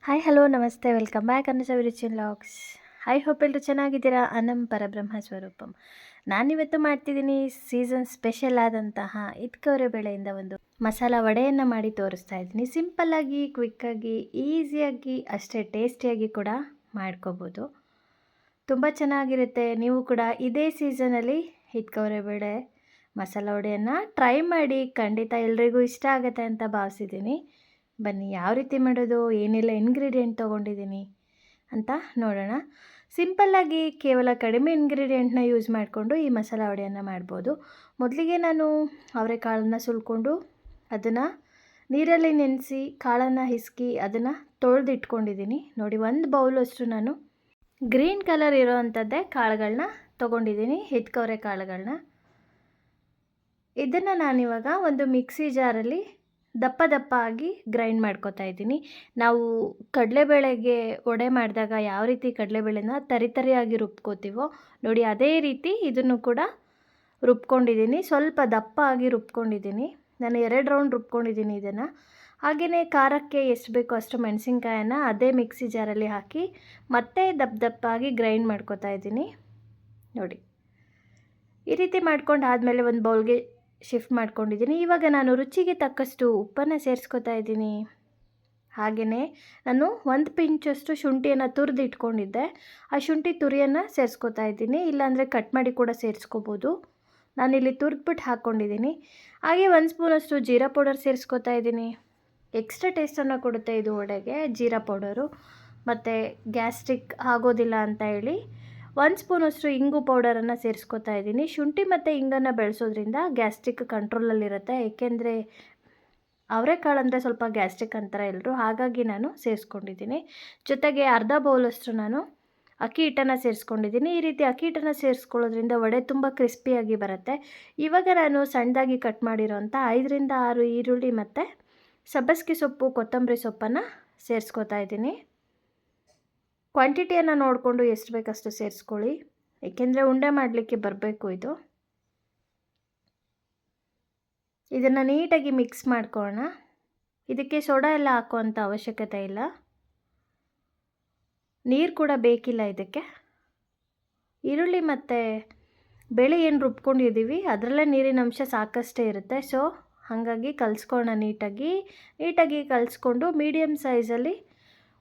Hi hello ನಮಸ್ತೆ welcome back ಅನ್ನಿಸ ವಿರಿಚಿನ್ ಲಾಗ್ಸ್. ಐ ಹೋಪ್ ಎಲ್ಲರೂ ಚೆನ್ನಾಗಿದ್ದೀರಾ. ಅನಂ ಪರಬ್ರಹ್ಮ ಸ್ವರೂಪಂ. ನಾನಿವತ್ತು ಮಾಡ್ತಿದ್ದೀನಿ ಸೀಸನ್ ಸ್ಪೆಷಲ್ ಆದಂತಹ ಇಟ್ಕವರೆ ಬೇಳೆಯಿಂದ ಒಂದು ಮಸಾಲ ವಡೆಯನ್ನು ಮಾಡಿ ತೋರಿಸ್ತಾ ಇದ್ದೀನಿ. ಸಿಂಪಲ್ಲಾಗಿ, ಕ್ವಿಕ್ಕಾಗಿ, ಈಸಿಯಾಗಿ, ಅಷ್ಟೇ ಟೇಸ್ಟಿಯಾಗಿ ಕೂಡ ಮಾಡ್ಕೋಬೋದು. ತುಂಬ ಚೆನ್ನಾಗಿರುತ್ತೆ. ನೀವು ಕೂಡ ಇದೇ ಸೀಸನಲ್ಲಿ ಇಟ್ಕವರೆ ಬೇಳೆ ಮಸಾಲ ವಡೆಯನ್ನು ಟ್ರೈ ಮಾಡಿ. ಖಂಡಿತ ಎಲ್ರಿಗೂ ಇಷ್ಟ ಆಗುತ್ತೆ ಅಂತ ಭಾವಿಸಿದ್ದೀನಿ. ಬನ್ನಿ ಯಾವ ರೀತಿ ಮಾಡೋದು, ಏನೆಲ್ಲ ಇಂಗ್ರೀಡಿಯೆಂಟ್ ತೊಗೊಂಡಿದ್ದೀನಿ ಅಂತ ನೋಡೋಣ. ಸಿಂಪಲ್ಲಾಗಿ ಕೇವಲ ಕಡಿಮೆ ಇಂಗ್ರೀಡಿಯೆಂಟ್ನ ಯೂಸ್ ಮಾಡಿಕೊಂಡು ಈ ಮಸಾಲ ವಡೆಯನ್ನು ಮಾಡ್ಬೋದು. ಮೊದಲಿಗೆ ನಾನು ಅವರೆಕಾಳನ್ನು ಸುಲ್ಕೊಂಡು ಅದನ್ನು ನೀರಲ್ಲಿ ನೆನೆಸಿ ಕಾಳನ್ನು ಹಿಸುಕಿ ಅದನ್ನು ತೊಳೆದಿಟ್ಕೊಂಡಿದ್ದೀನಿ. ನೋಡಿ, ಒಂದು ಬೌಲಷ್ಟು ನಾನು ಗ್ರೀನ್ ಕಲರ್ ಇರೋವಂಥದ್ದೇ ಕಾಳುಗಳನ್ನ ತೊಗೊಂಡಿದ್ದೀನಿ, ಹಿತ್ಕವರೆ ಕಾಳುಗಳನ್ನ. ಇದನ್ನು ನಾನಿವಾಗ ಒಂದು ಮಿಕ್ಸಿ ಜಾರಲ್ಲಿ ದಪ್ಪ ದಪ್ಪ ಆಗಿ ಗ್ರೈಂಡ್ ಮಾಡ್ಕೊತಾ ಇದ್ದೀನಿ. ನಾವು ಕಡಲೆಬೇಳೆಗೆ ವಡೆ ಮಾಡಿದಾಗ ಯಾವ ರೀತಿ ಕಡಲೆಬೇಳೆನ ತರಿಯಾಗಿ ರುಬ್ಕೋತೀವೋ ನೋಡಿ, ಅದೇ ರೀತಿ ಇದನ್ನು ಕೂಡ ರುಬ್ಕೊಂಡಿದ್ದೀನಿ. ಸ್ವಲ್ಪ ದಪ್ಪ ಆಗಿ ರುಬ್ಕೊಂಡಿದ್ದೀನಿ. ನಾನು 2 ರೌಂಡ್ ರುಬ್ಕೊಂಡಿದ್ದೀನಿ ಇದನ್ನು. ಹಾಗೆಯೇ ಖಾರಕ್ಕೆ ಎಷ್ಟು ಬೇಕೋ ಅಷ್ಟು ಮೆಣಸಿನ್ಕಾಯನ್ನು ಅದೇ ಮಿಕ್ಸಿ ಜಾರಲ್ಲಿ ಹಾಕಿ ಮತ್ತೆ ದಪ್ಪ ದಪ್ಪಾಗಿ ಗ್ರೈಂಡ್ ಮಾಡ್ಕೊತಾ ಇದ್ದೀನಿ. ನೋಡಿ, ಈ ರೀತಿ ಮಾಡ್ಕೊಂಡು ಆದಮೇಲೆ ಒಂದು ಬೌಲ್ಗೆ ಶಿಫ್ಟ್ ಮಾಡ್ಕೊಂಡಿದ್ದೀನಿ. ಇವಾಗ ನಾನು ರುಚಿಗೆ ತಕ್ಕಷ್ಟು ಉಪ್ಪನ್ನು ಸೇರಿಸ್ಕೊತಾ ಇದ್ದೀನಿ. ಹಾಗೆಯೇ ನಾನು 1 ಪಿಂಚಷ್ಟು ಶುಂಠಿಯನ್ನು ತುರಿದು ಇಟ್ಕೊಂಡಿದ್ದೆ. ಆ ಶುಂಠಿ ತುರಿಯನ್ನು ಸೇರಿಸ್ಕೊತಾ ಇದ್ದೀನಿ. ಇಲ್ಲಾಂದರೆ ಕಟ್ ಮಾಡಿ ಕೂಡ ಸೇರಿಸ್ಕೋಬೋದು. ನಾನಿಲ್ಲಿ ತುರಿದ್ಬಿಟ್ಟು ಹಾಕ್ಕೊಂಡಿದ್ದೀನಿ. ಹಾಗೆ 1 ಸ್ಪೂನಷ್ಟು ಜೀರಾ ಪೌಡರ್ ಸೇರಿಸ್ಕೊತಾ ಇದ್ದೀನಿ. ಎಕ್ಸ್ಟ್ರಾ ಟೇಸ್ಟನ್ನು ಕೊಡುತ್ತೆ ಇದು ವಡೆಗೆ ಜೀರಾ ಪೌಡರು. ಮತ್ತು ಗ್ಯಾಸ್ಟ್ರಿಕ್ ಆಗೋದಿಲ್ಲ ಅಂತ ಹೇಳಿ 1 ಸ್ಪೂನಷ್ಟು ಇಂಗು ಪೌಡರನ್ನು ಸೇರಿಸ್ಕೊತಾ ಇದ್ದೀನಿ. ಶುಂಠಿ ಮತ್ತು ಇಂಗನ್ನು ಬೆಳೆಸೋದ್ರಿಂದ ಗ್ಯಾಸ್ಟ್ರಿಕ್ ಕಂಟ್ರೋಲಲ್ಲಿರುತ್ತೆ. ಏಕೆಂದರೆ ಅವರೆಕಾಳು ಅಂದರೆ ಸ್ವಲ್ಪ ಗ್ಯಾಸ್ಟ್ರಿಕ್ ಅಂತಾರೆ ಎಲ್ಲರೂ, ಹಾಗಾಗಿ ನಾನು ಸೇರಿಸ್ಕೊಂಡಿದ್ದೀನಿ. ಜೊತೆಗೆ ಅರ್ಧ ಬೌಲಷ್ಟು ನಾನು ಅಕ್ಕಿ ಹಿಟ್ಟನ್ನು ಸೇರಿಸ್ಕೊಂಡಿದ್ದೀನಿ. ಈ ರೀತಿ ಅಕ್ಕಿ ಹಿಟ್ಟನ್ನು ಸೇರಿಸ್ಕೊಳ್ಳೋದ್ರಿಂದ ವಡೆ ತುಂಬ ಕ್ರಿಸ್ಪಿಯಾಗಿ ಬರುತ್ತೆ. ಇವಾಗ ನಾನು ಸಣ್ಣದಾಗಿ ಕಟ್ ಮಾಡಿರೋಂಥ 5ರಿಂದ 6 ಈರುಳ್ಳಿ ಮತ್ತು ಸಬ್ಬಸಿಗೆ ಸೊಪ್ಪು, ಕೊತ್ತಂಬರಿ ಸೊಪ್ಪನ್ನು ಸೇರಿಸ್ಕೊತಾ ಇದ್ದೀನಿ. ಕ್ವಾಂಟಿಟಿಯನ್ನು ನೋಡಿಕೊಂಡು ಎಷ್ಟು ಬೇಕಷ್ಟು ಸೇರಿಸ್ಕೊಳ್ಳಿ, ಏಕೆಂದರೆ ಉಂಡೆ ಮಾಡಲಿಕ್ಕೆ ಬರಬೇಕು ಇದು. ಇದನ್ನು ನೀಟಾಗಿ ಮಿಕ್ಸ್ ಮಾಡ್ಕೊಳ್ಳೋಣ. ಇದಕ್ಕೆ ಸೋಡಾ ಎಲ್ಲ ಹಾಕುವಂಥ ಅವಶ್ಯಕತೆ ಇಲ್ಲ, ನೀರು ಕೂಡ ಬೇಕಿಲ್ಲ ಇದಕ್ಕೆ. ಈರುಳ್ಳಿ ಮತ್ತು ಬೇಳೆ ಏನು ರುಬ್ಕೊಂಡಿದ್ದೀವಿ ಅದರಲ್ಲೇ ನೀರಿನ ಅಂಶ ಸಾಕಷ್ಟೇ ಇರುತ್ತೆ. ಸೊ ಹಾಗಾಗಿ ಕಲಿಸ್ಕೊಳ್ಳೋಣ. ನೀಟಾಗಿ ಕಲಿಸ್ಕೊಂಡು ಮೀಡಿಯಮ್ ಸೈಜಲ್ಲಿ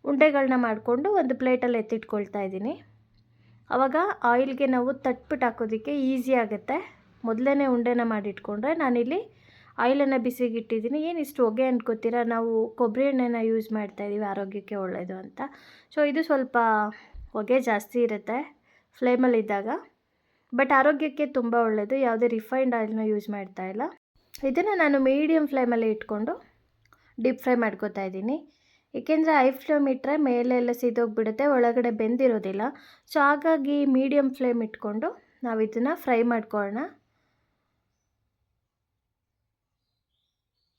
ಉಂಡೆಗಳನ್ನ ಮಾಡಿಕೊಂಡು ಒಂದು ಪ್ಲೇಟಲ್ಲಿ ಎತ್ತಿಟ್ಕೊಳ್ತಾ ಇದ್ದೀನಿ. ಆವಾಗ ಆಯಿಲ್ಗೆ ನಾವು ತಟ್ಬಿಟ್ಟು ಹಾಕೋದಕ್ಕೆ ಈಸಿ ಆಗುತ್ತೆ. ಮೊದಲೇ ಉಂಡೆನ ಮಾಡಿಟ್ಕೊಂಡ್ರೆ ನಾನಿಲ್ಲಿ ಆಯಿಲನ್ನು ಬಿಸಿಗಿಟ್ಟಿದ್ದೀನಿ. ಏನಿಷ್ಟು ಹೊಗೆ ಅಂದ್ಕೋತೀರಾ, ನಾವು ಕೊಬ್ಬರಿ ಎಣ್ಣೆನ ಯೂಸ್ ಮಾಡ್ತಾಯಿದ್ದೀವಿ, ಆರೋಗ್ಯಕ್ಕೆ ಒಳ್ಳೆಯದು ಅಂತ. ಸೊ ಇದು ಸ್ವಲ್ಪ ಹೊಗೆ ಜಾಸ್ತಿ ಇರುತ್ತೆ ಫ್ಲೇಮಲ್ಲಿದ್ದಾಗ, ಬಟ್ ಆರೋಗ್ಯಕ್ಕೆ ತುಂಬ ಒಳ್ಳೆಯದು. ಯಾವುದೇ ರಿಫೈನ್ಡ್ ಆಯಿಲ್ನ ಯೂಸ್ ಮಾಡ್ತಾಯಿಲ್ಲ. ಇದನ್ನು ನಾನು ಮೀಡಿಯಮ್ ಫ್ಲೇಮಲ್ಲಿ ಇಟ್ಕೊಂಡು ಡೀಪ್ ಫ್ರೈ ಮಾಡ್ಕೋತಾ ಇದ್ದೀನಿ. ಏಕೆಂದರೆ ಹೈ ಫ್ಲೇಮ್ ಇಟ್ಟರೆ ಮೇಲೆ ಎಲ್ಲ ಸಿದೋಗಿಬಿಡುತ್ತೆ, ಒಳಗಡೆ ಬೆಂದಿರೋದಿಲ್ಲ. ಸೊ ಹಾಗಾಗಿ ಮೀಡಿಯಮ್ ಫ್ಲೇಮ್ ಇಟ್ಕೊಂಡು ನಾವು ಇದನ್ನು ಫ್ರೈ ಮಾಡ್ಕೊಳ್ಳೋಣ.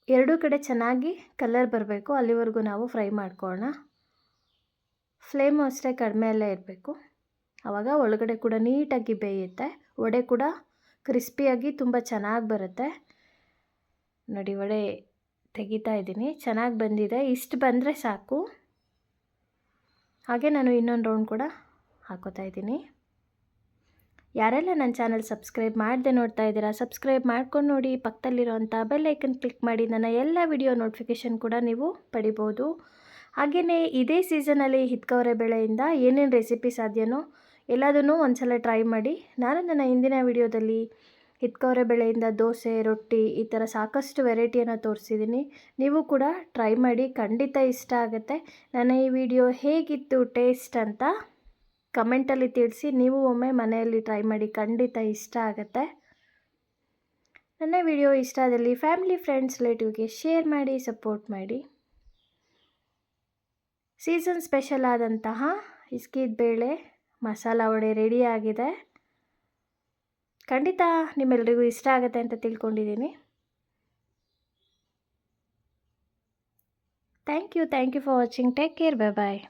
ಎರಡೂ ಕಡೆ ಚೆನ್ನಾಗಿ ಕಲರ್ ಬರಬೇಕು, ಅಲ್ಲಿವರೆಗೂ ನಾವು ಫ್ರೈ ಮಾಡ್ಕೊಳ್ಳೋಣ. ಫ್ಲೇಮು ಅಷ್ಟೇ ಕಡಿಮೆಯಲ್ಲೇ ಇರಬೇಕು. ಆವಾಗ ಒಳಗಡೆ ಕೂಡ ನೀಟಾಗಿ ಬೇಯುತ್ತೆ, ವಡೆ ಕೂಡ ಕ್ರಿಸ್ಪಿಯಾಗಿ ತುಂಬ ಚೆನ್ನಾಗಿ ಬರುತ್ತೆ. ನೋಡಿ, ವಡೆ ತೆಗಿತಾ ಇದ್ದೀನಿ, ಚೆನ್ನಾಗಿ ಬಂದಿದೆ. ಇಷ್ಟು ಬಂದರೆ ಸಾಕು. ಹಾಗೆ ನಾನು ಇನ್ನೊಂದು ರೌಂಡ್ ಕೂಡ ಹಾಕೋತಾ ಇದ್ದೀನಿ. ಯಾರೆಲ್ಲ ನನ್ನ ಚಾನಲ್ ಸಬ್ಸ್ಕ್ರೈಬ್ ಮಾಡದೆ ನೋಡ್ತಾ ಇದ್ದೀರಾ, ಸಬ್ಸ್ಕ್ರೈಬ್ ಮಾಡ್ಕೊಂಡು ನೋಡಿ. ಪಕ್ಕದಲ್ಲಿರೋಂಥ ಬೆಲ್ ಐಕನ್ ಕ್ಲಿಕ್ ಮಾಡಿ ನನ್ನ ಎಲ್ಲ ವಿಡಿಯೋ ನೋಟಿಫಿಕೇಷನ್ ಕೂಡ ನೀವು ಪಡಿಬೋದು. ಹಾಗೆಯೇ ಇದೇ ಸೀಸನಲ್ಲಿ ಹಿತ್ಕವರೆ ಬೇಳೆಯಿಂದ ಏನೇನು ರೆಸಿಪಿ ಸಾಧ್ಯನೋ ಎಲ್ಲದನ್ನೂ ಒಂದು ಸಲ ಟ್ರೈ ಮಾಡಿ. ನಾನು ನನ್ನ ಹಿಂದಿನ ವಿಡಿಯೋದಲ್ಲಿ ಹಿತ್ಕವರೆ ಬೇಳೆಯಿಂದ ದೋಸೆ, ರೊಟ್ಟಿ ಈ ಥರ ಸಾಕಷ್ಟು ವೆರೈಟಿಯನ್ನು ತೋರಿಸಿದ್ದೀನಿ. ನೀವು ಕೂಡ ಟ್ರೈ ಮಾಡಿ, ಖಂಡಿತ ಇಷ್ಟ ಆಗುತ್ತೆ. ನನ್ನ ಈ ವಿಡಿಯೋ ಹೇಗಿತ್ತು ಟೇಸ್ಟ್ ಅಂತ ಕಮೆಂಟಲ್ಲಿ ತಿಳಿಸಿ. ನೀವು ಒಮ್ಮೆ ಮನೆಯಲ್ಲಿ ಟ್ರೈ ಮಾಡಿ, ಖಂಡಿತ ಇಷ್ಟ ಆಗುತ್ತೆ. ನನ್ನ ವಿಡಿಯೋ ಇಷ್ಟ ಆದಲ್ಲಿ ಫ್ಯಾಮಿಲಿ, ಫ್ರೆಂಡ್ಸ್, ರಿಲೇಟಿವ್ಗೆ ಶೇರ್ ಮಾಡಿ, ಸಪೋರ್ಟ್ ಮಾಡಿ. ಸೀಸನ್ ಸ್ಪೆಷಲ್ ಆದಂತಹ ಹಿಸ್ಕಿದ ಬೇಳೆ ಮಸಾಲ ವಡೆ ರೆಡಿಯಾಗಿದೆ. ಖಂಡಿತ ನಿಮ್ಮೆಲ್ಲರಿಗೂ ಇಷ್ಟ ಆಗುತ್ತೆ ಅಂತ ತಿಳ್ಕೊಂಡಿದ್ದೀನಿ. Thank you for watching. Take care. Bye.